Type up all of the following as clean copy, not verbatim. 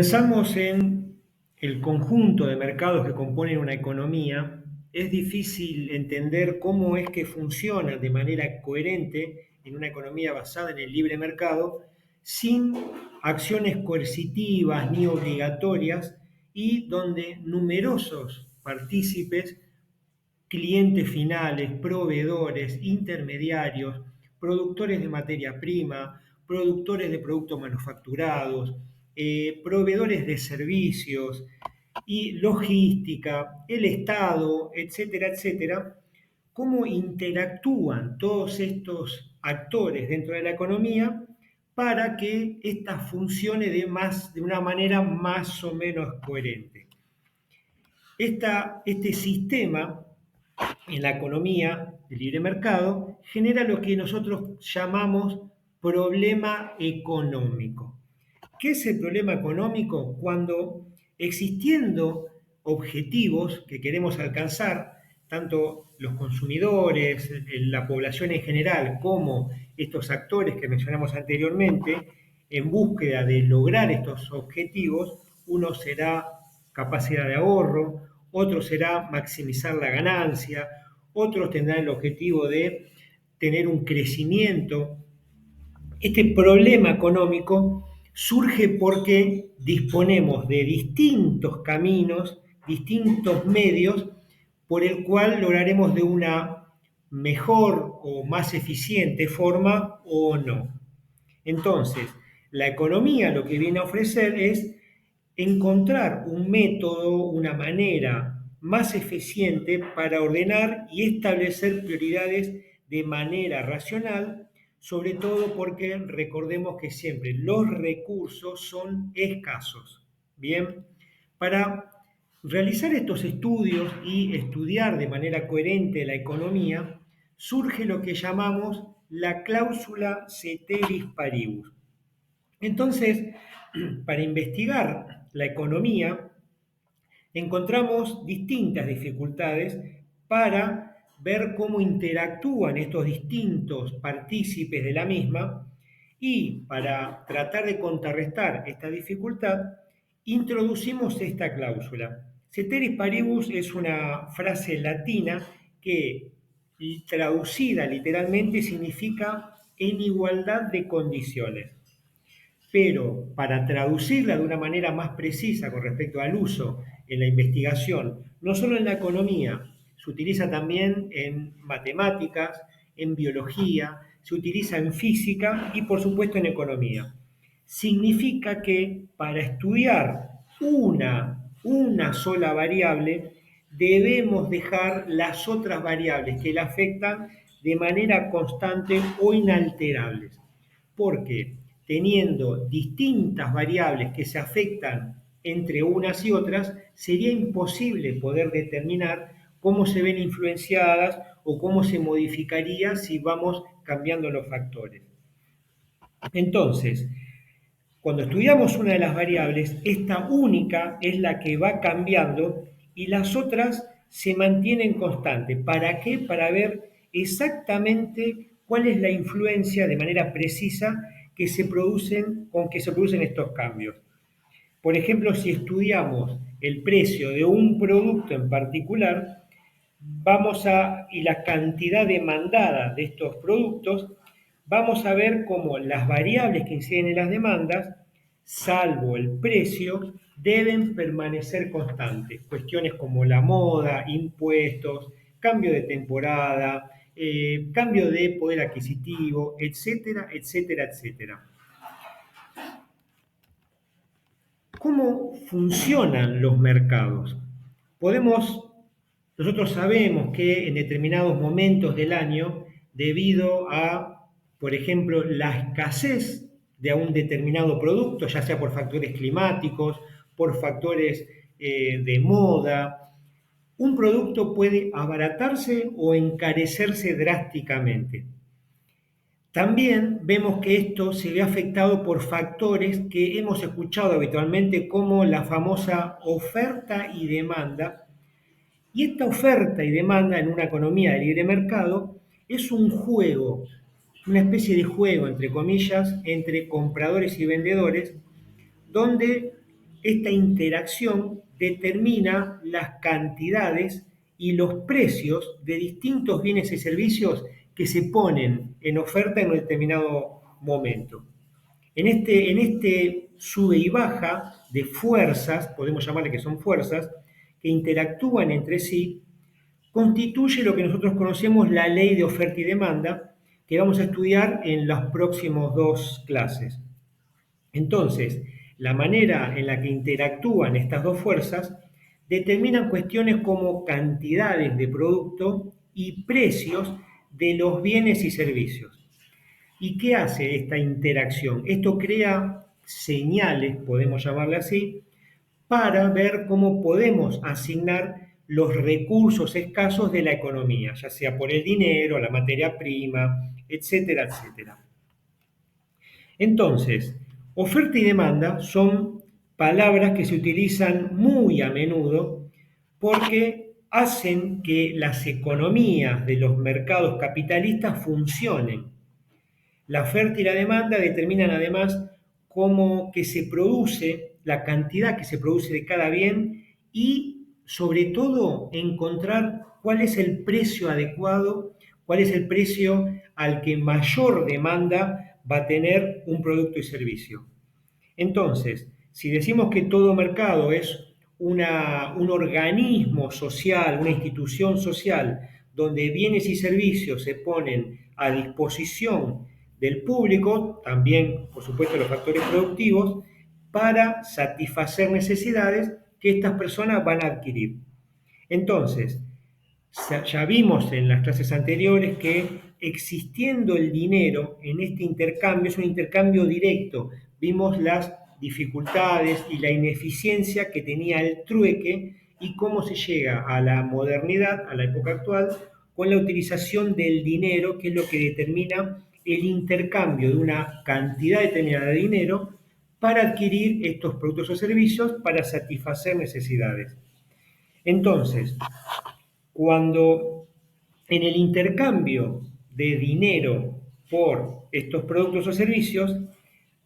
Pensamos en el conjunto de mercados que componen una economía, es difícil entender cómo es que funciona de manera coherente en una economía basada en el libre mercado sin acciones coercitivas ni obligatorias y donde numerosos partícipes, clientes finales, proveedores, intermediarios, productores de materia prima, productores de productos manufacturados, proveedores de servicios y logística, el Estado, etcétera, etcétera, cómo interactúan todos estos actores dentro de la economía para que ésta funcione de una manera más o menos coherente. Este sistema en la economía de libre mercado genera lo que nosotros llamamos problema económico. ¿Qué es el problema económico? Cuando existiendo objetivos que queremos alcanzar, tanto los consumidores, la población en general, como estos actores que mencionamos anteriormente, en búsqueda de lograr estos objetivos, uno será capacidad de ahorro, otro será maximizar la ganancia, otros tendrán el objetivo de tener un crecimiento. Este problema económico surge porque disponemos de distintos caminos, distintos medios por el cual lograremos de una mejor o más eficiente forma o no. Entonces, la economía lo que viene a ofrecer es encontrar un método, una manera más eficiente para ordenar y establecer prioridades de manera racional, sobre todo porque recordemos que siempre los recursos son escasos. Bien, para realizar estos estudios y estudiar de manera coherente la economía, surge lo que llamamos la cláusula ceteris paribus. Entonces, para investigar la economía, encontramos distintas dificultades para ver cómo interactúan estos distintos partícipes de la misma y para tratar de contrarrestar esta dificultad, introducimos esta cláusula. Ceteris paribus es una frase latina que traducida literalmente significa en igualdad de condiciones. Pero para traducirla de una manera más precisa con respecto al uso en la investigación, no solo en la economía, se utiliza también en matemáticas, en biología, se utiliza en física y por supuesto en economía. Significa que para estudiar una sola variable debemos dejar las otras variables que la afectan de manera constante o inalterables. Porque teniendo distintas variables que se afectan entre unas y otras, sería imposible poder determinar cómo se ven influenciadas o cómo se modificaría si vamos cambiando los factores. Entonces, cuando estudiamos una de las variables, esta única es la que va cambiando y las otras se mantienen constantes. ¿Para qué? Para ver exactamente cuál es la influencia de manera precisa con que se producen estos cambios. Por ejemplo, si estudiamos el precio de un producto en particular, y la cantidad demandada de estos productos, vamos a ver cómo las variables que inciden en las demandas, salvo el precio, deben permanecer constantes. Cuestiones como la moda, impuestos, cambio de temporada, cambio de poder adquisitivo, etcétera, etcétera, etcétera. ¿Cómo funcionan los mercados? Nosotros sabemos que en determinados momentos del año, debido a, por ejemplo, la escasez de un determinado producto, ya sea por factores climáticos, por factores de moda, un producto puede abaratarse o encarecerse drásticamente. También vemos que esto se ve afectado por factores que hemos escuchado habitualmente como la famosa oferta y demanda. Y esta oferta y demanda en una economía de libre mercado es un juego, una especie de juego, entre comillas, entre compradores y vendedores, donde esta interacción determina las cantidades y los precios de distintos bienes y servicios que se ponen en oferta en un determinado momento. En este sube y baja de fuerzas, podemos llamarle que son fuerzas, que interactúan entre sí, constituye lo que nosotros conocemos la ley de oferta y demanda, que vamos a estudiar en las próximas dos clases. Entonces, la manera en la que interactúan estas dos fuerzas determinan cuestiones como cantidades de producto y precios de los bienes y servicios. ¿Y qué hace esta interacción? Esto crea señales, podemos llamarle así, para ver cómo podemos asignar los recursos escasos de la economía, ya sea por el dinero, la materia prima, etcétera, etcétera. Entonces, oferta y demanda son palabras que se utilizan muy a menudo porque hacen que las economías de los mercados capitalistas funcionen. La oferta y la demanda determinan además cómo que se produce, la cantidad que se produce de cada bien y sobre todo encontrar cuál es el precio adecuado, cuál es el precio al que mayor demanda va a tener un producto y servicio. Entonces, si decimos que todo mercado es un organismo social, una institución social, donde bienes y servicios se ponen a disposición del público, también, por supuesto, los factores productivos, para satisfacer necesidades que estas personas van a adquirir. Entonces, ya vimos en las clases anteriores que existiendo el dinero en este intercambio, es un intercambio directo. Vimos las dificultades y la ineficiencia que tenía el trueque y cómo se llega a la modernidad, a la época actual, con la utilización del dinero, que es lo que determina el intercambio de una cantidad determinada de dinero para adquirir estos productos o servicios para satisfacer necesidades. Entonces, cuando en el intercambio de dinero por estos productos o servicios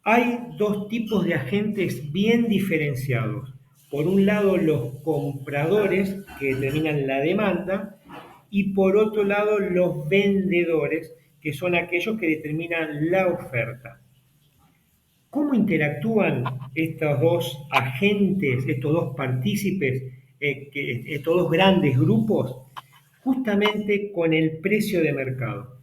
hay dos tipos de agentes bien diferenciados. Por un lado, los compradores que determinan la demanda y por otro lado, los vendedores que son aquellos que determinan la oferta. ¿Cómo interactúan estos dos agentes, estos dos partícipes, estos dos grandes grupos? Justamente con el precio de mercado.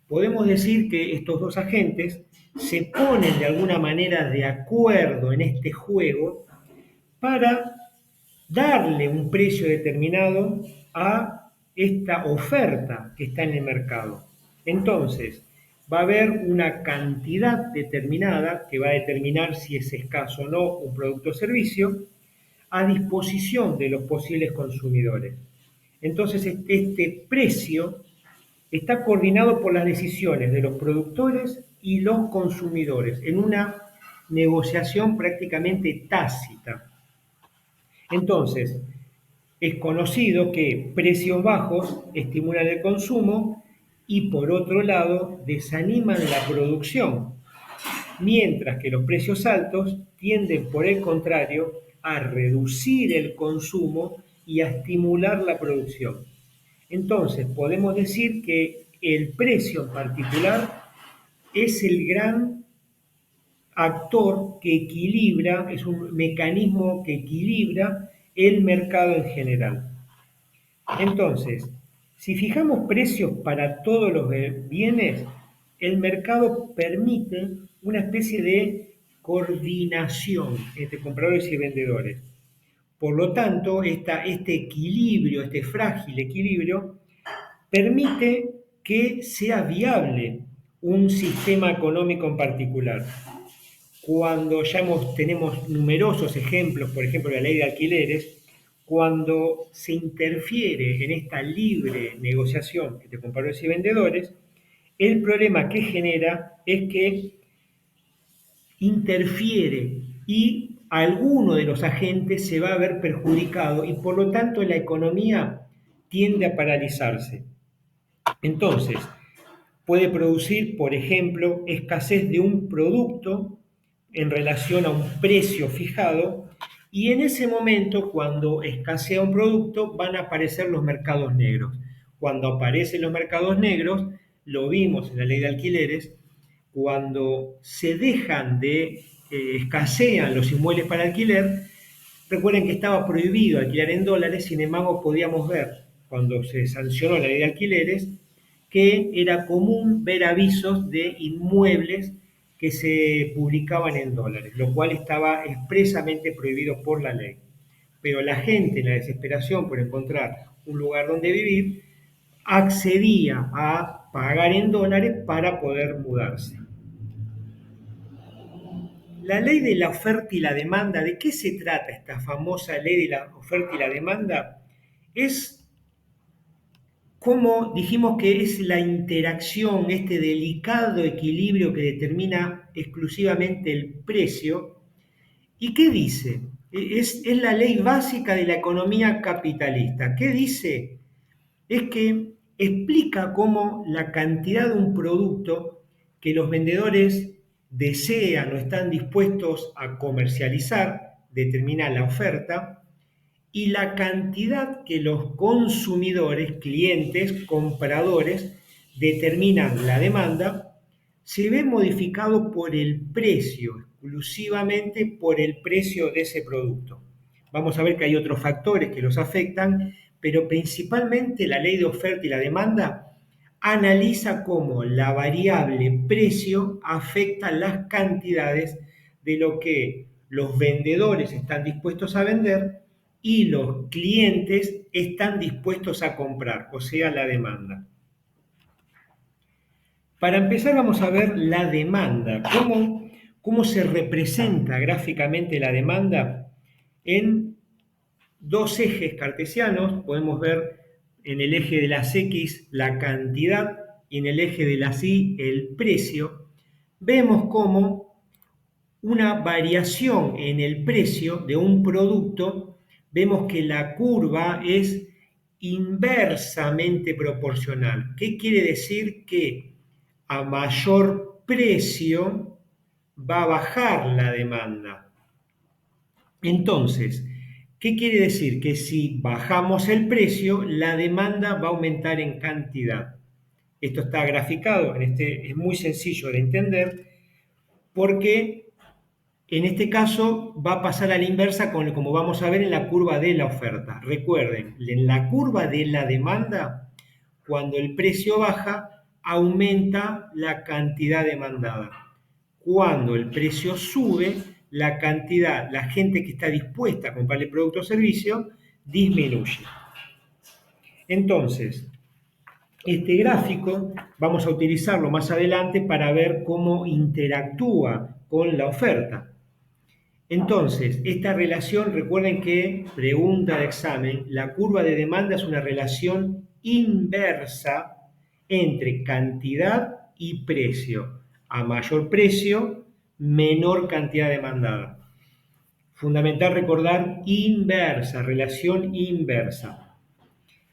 Podemos decir que estos dos agentes se ponen de alguna manera de acuerdo en este juego para darle un precio determinado a esta oferta que está en el mercado. Entonces, va a haber una cantidad determinada que va a determinar si es escaso o no un producto o servicio a disposición de los posibles consumidores. Entonces, este precio está coordinado por las decisiones de los productores y los consumidores en una negociación prácticamente tácita. Entonces, es conocido que precios bajos estimulan el consumo y por otro lado desaniman la producción, mientras que los precios altos tienden por el contrario a reducir el consumo y a estimular la producción. Entonces, podemos decir que el precio en particular es el gran actor que equilibra, es un mecanismo que equilibra el mercado en general. Entonces, si fijamos precios para todos los bienes, el mercado permite una especie de coordinación entre compradores y vendedores. Por lo tanto, este equilibrio, este frágil equilibrio, permite que sea viable un sistema económico en particular. Cuando ya tenemos numerosos ejemplos, por ejemplo, la ley de alquileres, cuando se interfiere en esta libre negociación entre compradores y vendedores, el problema que genera es que interfiere y alguno de los agentes se va a ver perjudicado y por lo tanto la economía tiende a paralizarse. Entonces, puede producir, por ejemplo, escasez de un producto en relación a un precio fijado Y en ese momento, cuando escasea un producto, van a aparecer los mercados negros. Cuando aparecen los mercados negros, lo vimos en la ley de alquileres, cuando se dejan de, escasean los inmuebles para alquiler. Recuerden que estaba prohibido alquilar en dólares, sin embargo podíamos ver, cuando se sancionó la ley de alquileres, que era común ver avisos de inmuebles que se publicaban en dólares, lo cual estaba expresamente prohibido por la ley. Pero la gente, en la desesperación por encontrar un lugar donde vivir, accedía a pagar en dólares para poder mudarse. La ley de la oferta y la demanda, ¿de qué se trata esta famosa ley de la oferta y la demanda? Es como dijimos que es la interacción, este delicado equilibrio que determina exclusivamente el precio. ¿Y qué dice? Es la ley básica de la economía capitalista. ¿Qué dice? Es que explica cómo la cantidad de un producto que los vendedores desean o están dispuestos a comercializar determina la oferta, y la cantidad que los consumidores, clientes, compradores determinan la demanda, se ve modificado por el precio, exclusivamente por el precio de ese producto. Vamos a ver que hay otros factores que los afectan, pero principalmente la ley de oferta y la demanda analiza cómo la variable precio afecta las cantidades de lo que los vendedores están dispuestos a vender y los clientes están dispuestos a comprar, o sea, la demanda. Para empezar vamos a ver la demanda, cómo se representa gráficamente la demanda en dos ejes cartesianos. Podemos ver en el eje de las X la cantidad y en el eje de las Y el precio. Vemos cómo una variación en el precio de un producto, vemos que la curva es inversamente proporcional. ¿Qué quiere decir? Que a mayor precio va a bajar la demanda. Entonces, ¿qué quiere decir? Que si bajamos el precio, la demanda va a aumentar en cantidad. Esto está graficado, es muy sencillo de entender, porque en este caso va a pasar a la inversa como vamos a ver en la curva de la oferta. Recuerden, en la curva de la demanda, cuando el precio baja, aumenta la cantidad demandada. Cuando el precio sube, la cantidad, la gente que está dispuesta a comprar el producto o servicio, disminuye. Entonces, este gráfico vamos a utilizarlo más adelante para ver cómo interactúa con la oferta. Entonces, esta relación, recuerden que, pregunta de examen, la curva de demanda es una relación inversa entre cantidad y precio. A mayor precio, menor cantidad demandada. Fundamental recordar inversa, relación inversa.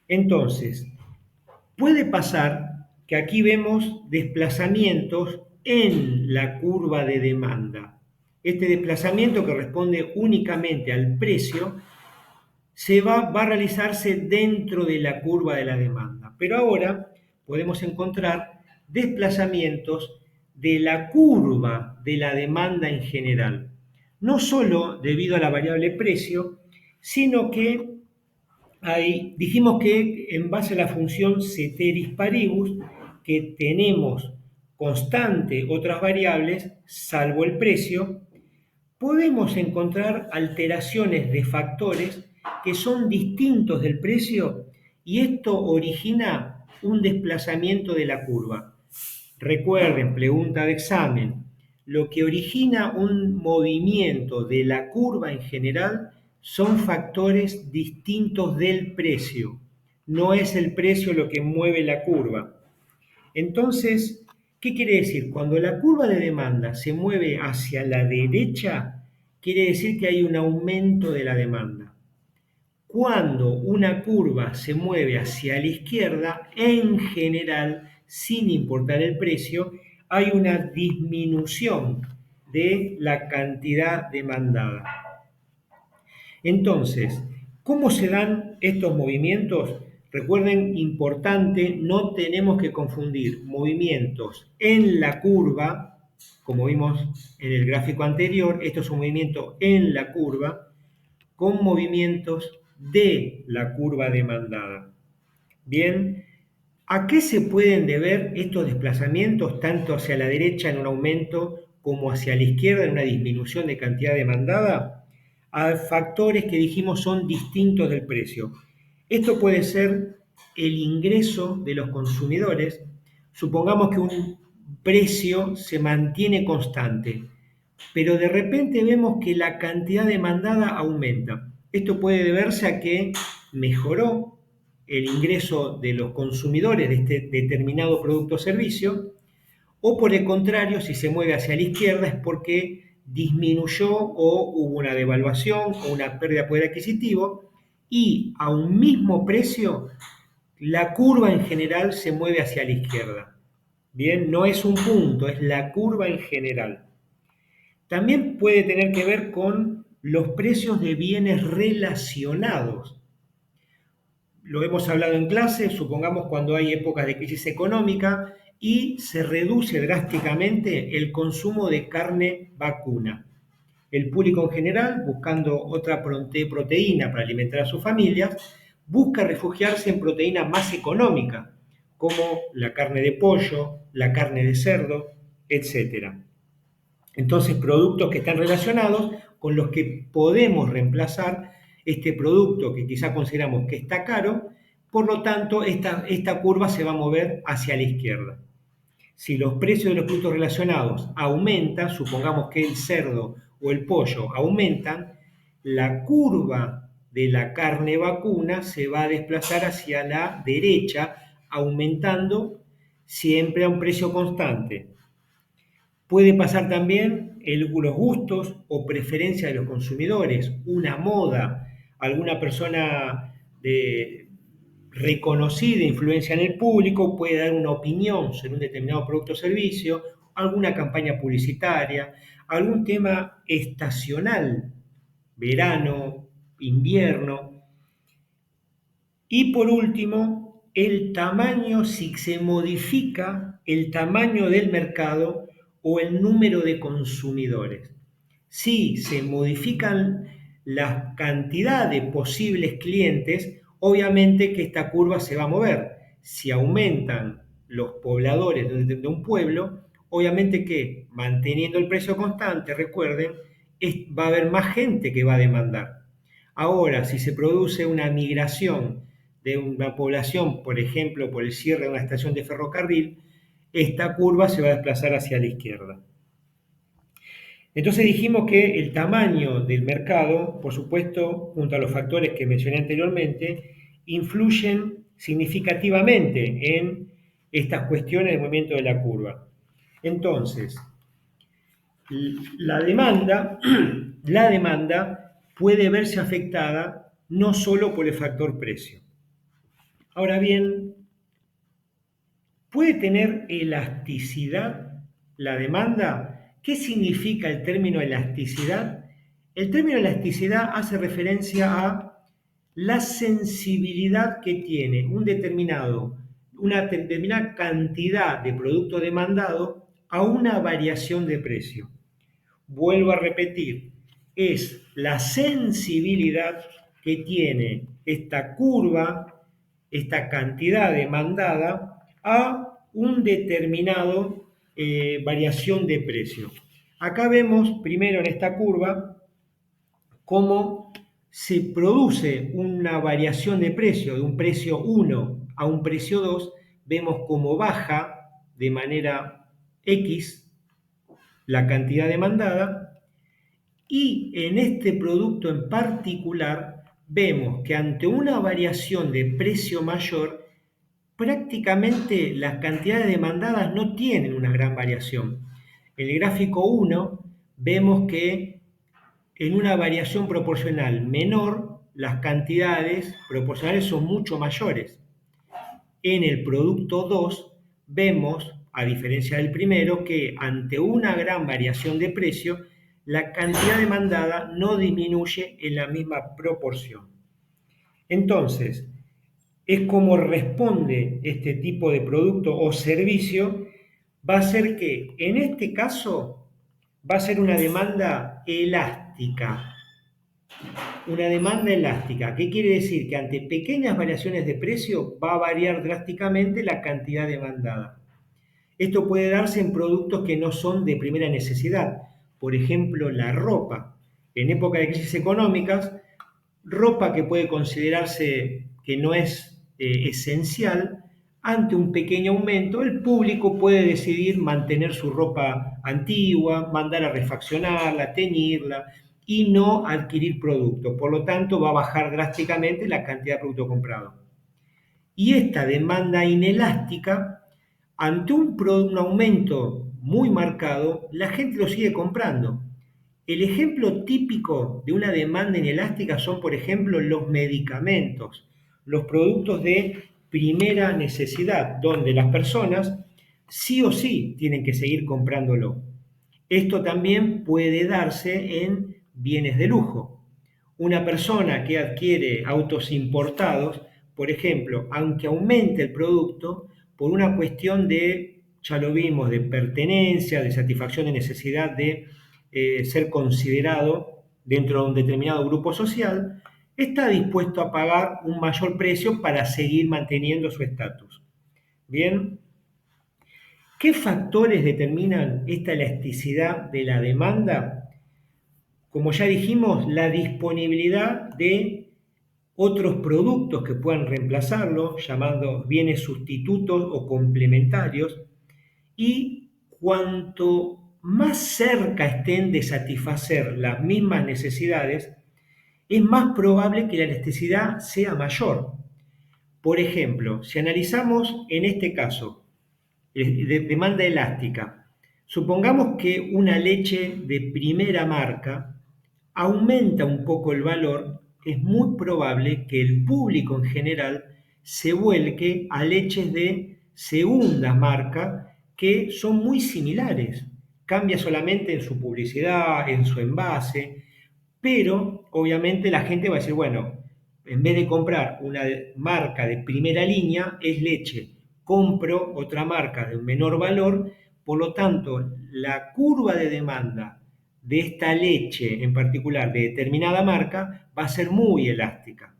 Entonces, puede pasar que aquí vemos desplazamientos en la curva de demanda. Este desplazamiento, que responde únicamente al precio, va a realizarse dentro de la curva de la demanda. Pero ahora podemos encontrar desplazamientos de la curva de la demanda en general. No solo debido a la variable precio, sino que dijimos que en base a la función ceteris paribus, que tenemos constante otras variables, salvo el precio, podemos encontrar alteraciones de factores que son distintos del precio, y esto origina un desplazamiento de la curva. Recuerden, pregunta de examen, lo que origina un movimiento de la curva en general son factores distintos del precio. No es el precio lo que mueve la curva. Entonces, ¿qué quiere decir? Cuando la curva de demanda se mueve hacia la derecha, quiere decir que hay un aumento de la demanda. Cuando una curva se mueve hacia la izquierda, en general, sin importar el precio, hay una disminución de la cantidad demandada. Entonces, ¿cómo se dan estos movimientos? Recuerden, importante, no tenemos que confundir movimientos en la curva, como vimos en el gráfico anterior, esto es un movimiento en la curva, con movimientos de la curva demandada. Bien, ¿a qué se pueden deber estos desplazamientos tanto hacia la derecha en un aumento como hacia la izquierda en una disminución de cantidad demandada? A factores que dijimos son distintos del precio. Esto puede ser el ingreso de los consumidores. Supongamos que un precio se mantiene constante, pero de repente vemos que la cantidad demandada aumenta. Esto puede deberse a que mejoró el ingreso de los consumidores de este determinado producto o servicio, o por el contrario, si se mueve hacia la izquierda es porque disminuyó o hubo una devaluación o una pérdida de poder adquisitivo y a un mismo precio la curva en general se mueve hacia la izquierda. Bien, no es un punto, es la curva en general. También puede tener que ver con los precios de bienes relacionados. Lo hemos hablado en clase, supongamos cuando hay épocas de crisis económica y se reduce drásticamente el consumo de carne vacuna. El público en general, buscando otra proteína para alimentar a sus familias, busca refugiarse en proteína más económica, como la carne de pollo, la carne de cerdo, etc. Entonces, productos que están relacionados con los que podemos reemplazar este producto que quizá consideramos que está caro, por lo tanto, esta curva se va a mover hacia la izquierda. Si los precios de los productos relacionados aumentan, supongamos que el cerdo o el pollo aumentan, la curva de la carne vacuna se va a desplazar hacia la derecha, aumentando siempre a un precio constante. Puede pasar también los gustos o preferencias de los consumidores, una moda, alguna persona de reconocida influencia en el público puede dar una opinión sobre un determinado producto o servicio, alguna campaña publicitaria, algún tema estacional, verano, invierno. Y por último, el tamaño, si se modifica el tamaño del mercado o el número de consumidores. Si se modifican la cantidad de posibles clientes, obviamente que esta curva se va a mover. Si aumentan los pobladores de un pueblo, obviamente que manteniendo el precio constante, recuerden, va a haber más gente que va a demandar. Ahora, si se produce una migración de una población, por ejemplo, por el cierre de una estación de ferrocarril, esta curva se va a desplazar hacia la izquierda. Entonces dijimos que el tamaño del mercado, por supuesto, junto a los factores que mencioné anteriormente, influyen significativamente en estas cuestiones del movimiento de la curva. Entonces, la demanda, la demanda puede verse afectada no solo por el factor precio. Ahora bien, ¿puede tener elasticidad la demanda? ¿Qué significa el término elasticidad? El término elasticidad hace referencia a la sensibilidad que tiene una determinada cantidad de producto demandado a una variación de precio. Vuelvo a repetir, es la sensibilidad que tiene esta curva, esta cantidad demandada a un determinado variación de precio. Acá vemos primero en esta curva cómo se produce una variación de precio, de un precio 1 a un precio 2, vemos cómo baja de manera X la cantidad demandada y en este producto en particular vemos que ante una variación de precio mayor, prácticamente las cantidades demandadas no tienen una gran variación. En el gráfico 1 vemos que en una variación proporcional menor, las cantidades proporcionales son mucho mayores. En el producto 2 vemos, a diferencia del primero, que ante una gran variación de precio, la cantidad demandada no disminuye en la misma proporción. Entonces, es como responde este tipo de producto o servicio, va a ser que en este caso va a ser una demanda elástica. Una demanda elástica, ¿qué quiere decir? Que ante pequeñas variaciones de precio va a variar drásticamente la cantidad demandada. Esto puede darse en productos que no son de primera necesidad, por ejemplo, la ropa. En época de crisis económicas, ropa que puede considerarse que no es esencial, ante un pequeño aumento, el público puede decidir mantener su ropa antigua, mandar a refaccionarla, teñirla y no adquirir producto. Por lo tanto, va a bajar drásticamente la cantidad de producto comprado. Y esta demanda inelástica, ante un aumento muy marcado, la gente lo sigue comprando. El ejemplo típico de una demanda inelástica son, por ejemplo, los medicamentos, los productos de primera necesidad, donde las personas sí o sí tienen que seguir comprándolo. Esto también puede darse en bienes de lujo. Una persona que adquiere autos importados, por ejemplo, aunque aumente el producto, por una cuestión de, ya lo vimos, de pertenencia, de satisfacción de necesidad de ser considerado dentro de un determinado grupo social, está dispuesto a pagar un mayor precio para seguir manteniendo su estatus. Bien, ¿qué factores determinan esta elasticidad de la demanda? Como ya dijimos, la disponibilidad de otros productos que puedan reemplazarlo, llamados bienes sustitutos o complementarios, y cuanto más cerca estén de satisfacer las mismas necesidades, es más probable que la elasticidad sea mayor. Por ejemplo, si analizamos en este caso de demanda elástica, supongamos que una leche de primera marca aumenta un poco el valor, es muy probable que el público en general se vuelque a leches de segunda marca que son muy similares. Cambia solamente en su publicidad, en su envase, pero obviamente la gente va a decir, bueno, en vez de comprar una marca de primera línea, es leche. Compro otra marca de un menor valor, por lo tanto, la curva de demanda de esta leche en particular de determinada marca va a ser muy elástica.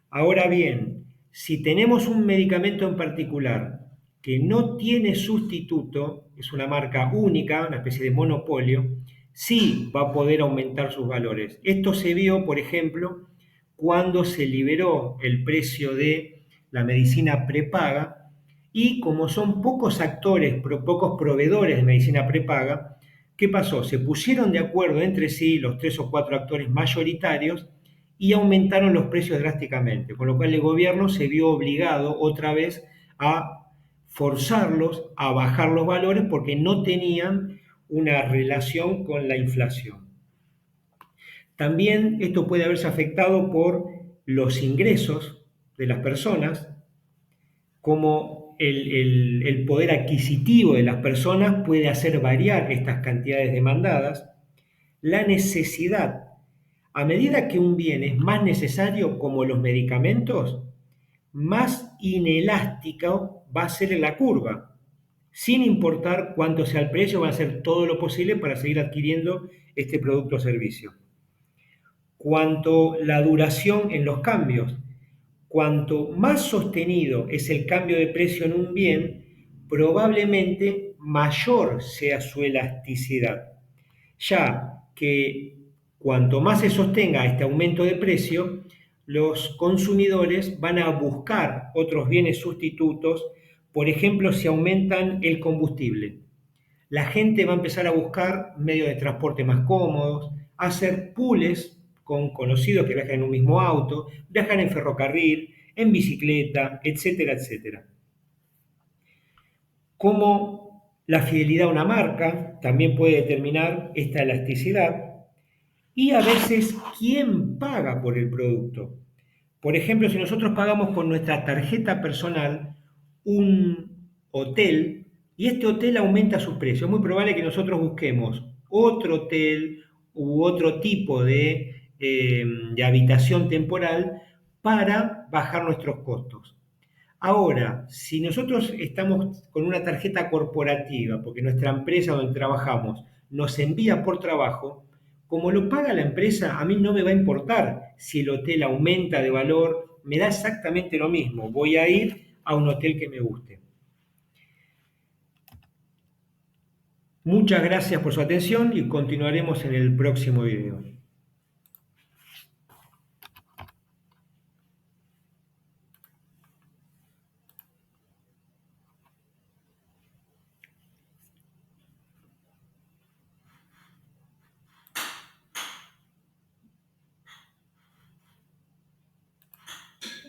Ahora bien, si tenemos un medicamento en particular que no tiene sustituto, es una marca única, una especie de monopolio, sí va a poder aumentar sus valores. Esto se vio, por ejemplo, cuando se liberó el precio de la medicina prepaga y como son pocos actores, pocos proveedores de medicina prepaga, ¿qué pasó? Se pusieron de acuerdo entre sí los 3 o 4 actores mayoritarios y aumentaron los precios drásticamente, con lo cual el gobierno se vio obligado otra vez a forzarlos a bajar los valores porque no tenían una relación con la inflación. También esto puede haberse afectado por los ingresos de las personas, como el poder adquisitivo de las personas puede hacer variar estas cantidades demandadas, la necesidad. A medida que un bien es más necesario, como los medicamentos, más inelástica va a ser la curva. Sin importar cuánto sea el precio, van a hacer todo lo posible para seguir adquiriendo este producto o servicio. Cuanto la duración en los cambios, cuanto más sostenido es el cambio de precio en un bien, probablemente mayor sea su elasticidad, ya que cuanto más se sostenga este aumento de precio, los consumidores van a buscar otros bienes sustitutos, por ejemplo, si aumentan el combustible. La gente va a empezar a buscar medios de transporte más cómodos, hacer pools con conocidos que viajan en un mismo auto, viajan en ferrocarril, en bicicleta, etcétera, etcétera. Como la fidelidad a una marca también puede determinar esta elasticidad y a veces quién paga por el producto. Por ejemplo, si nosotros pagamos con nuestra tarjeta personal un hotel y este hotel aumenta sus precios, es muy probable que nosotros busquemos otro hotel u otro tipo de habitación temporal para bajar nuestros costos. Ahora, si nosotros estamos con una tarjeta corporativa, porque nuestra empresa donde trabajamos nos envía por trabajo, como lo paga la empresa, a mí no me va a importar si el hotel aumenta de valor, me da exactamente lo mismo. Voy a ir a un hotel que me guste. Muchas gracias por su atención y continuaremos en el próximo video.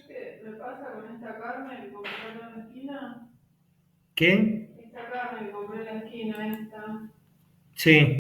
¿Qué me pasa con esta carne que compré en la esquina? ¿Qué? Esta carne que compré en la esquina, esta. Sí.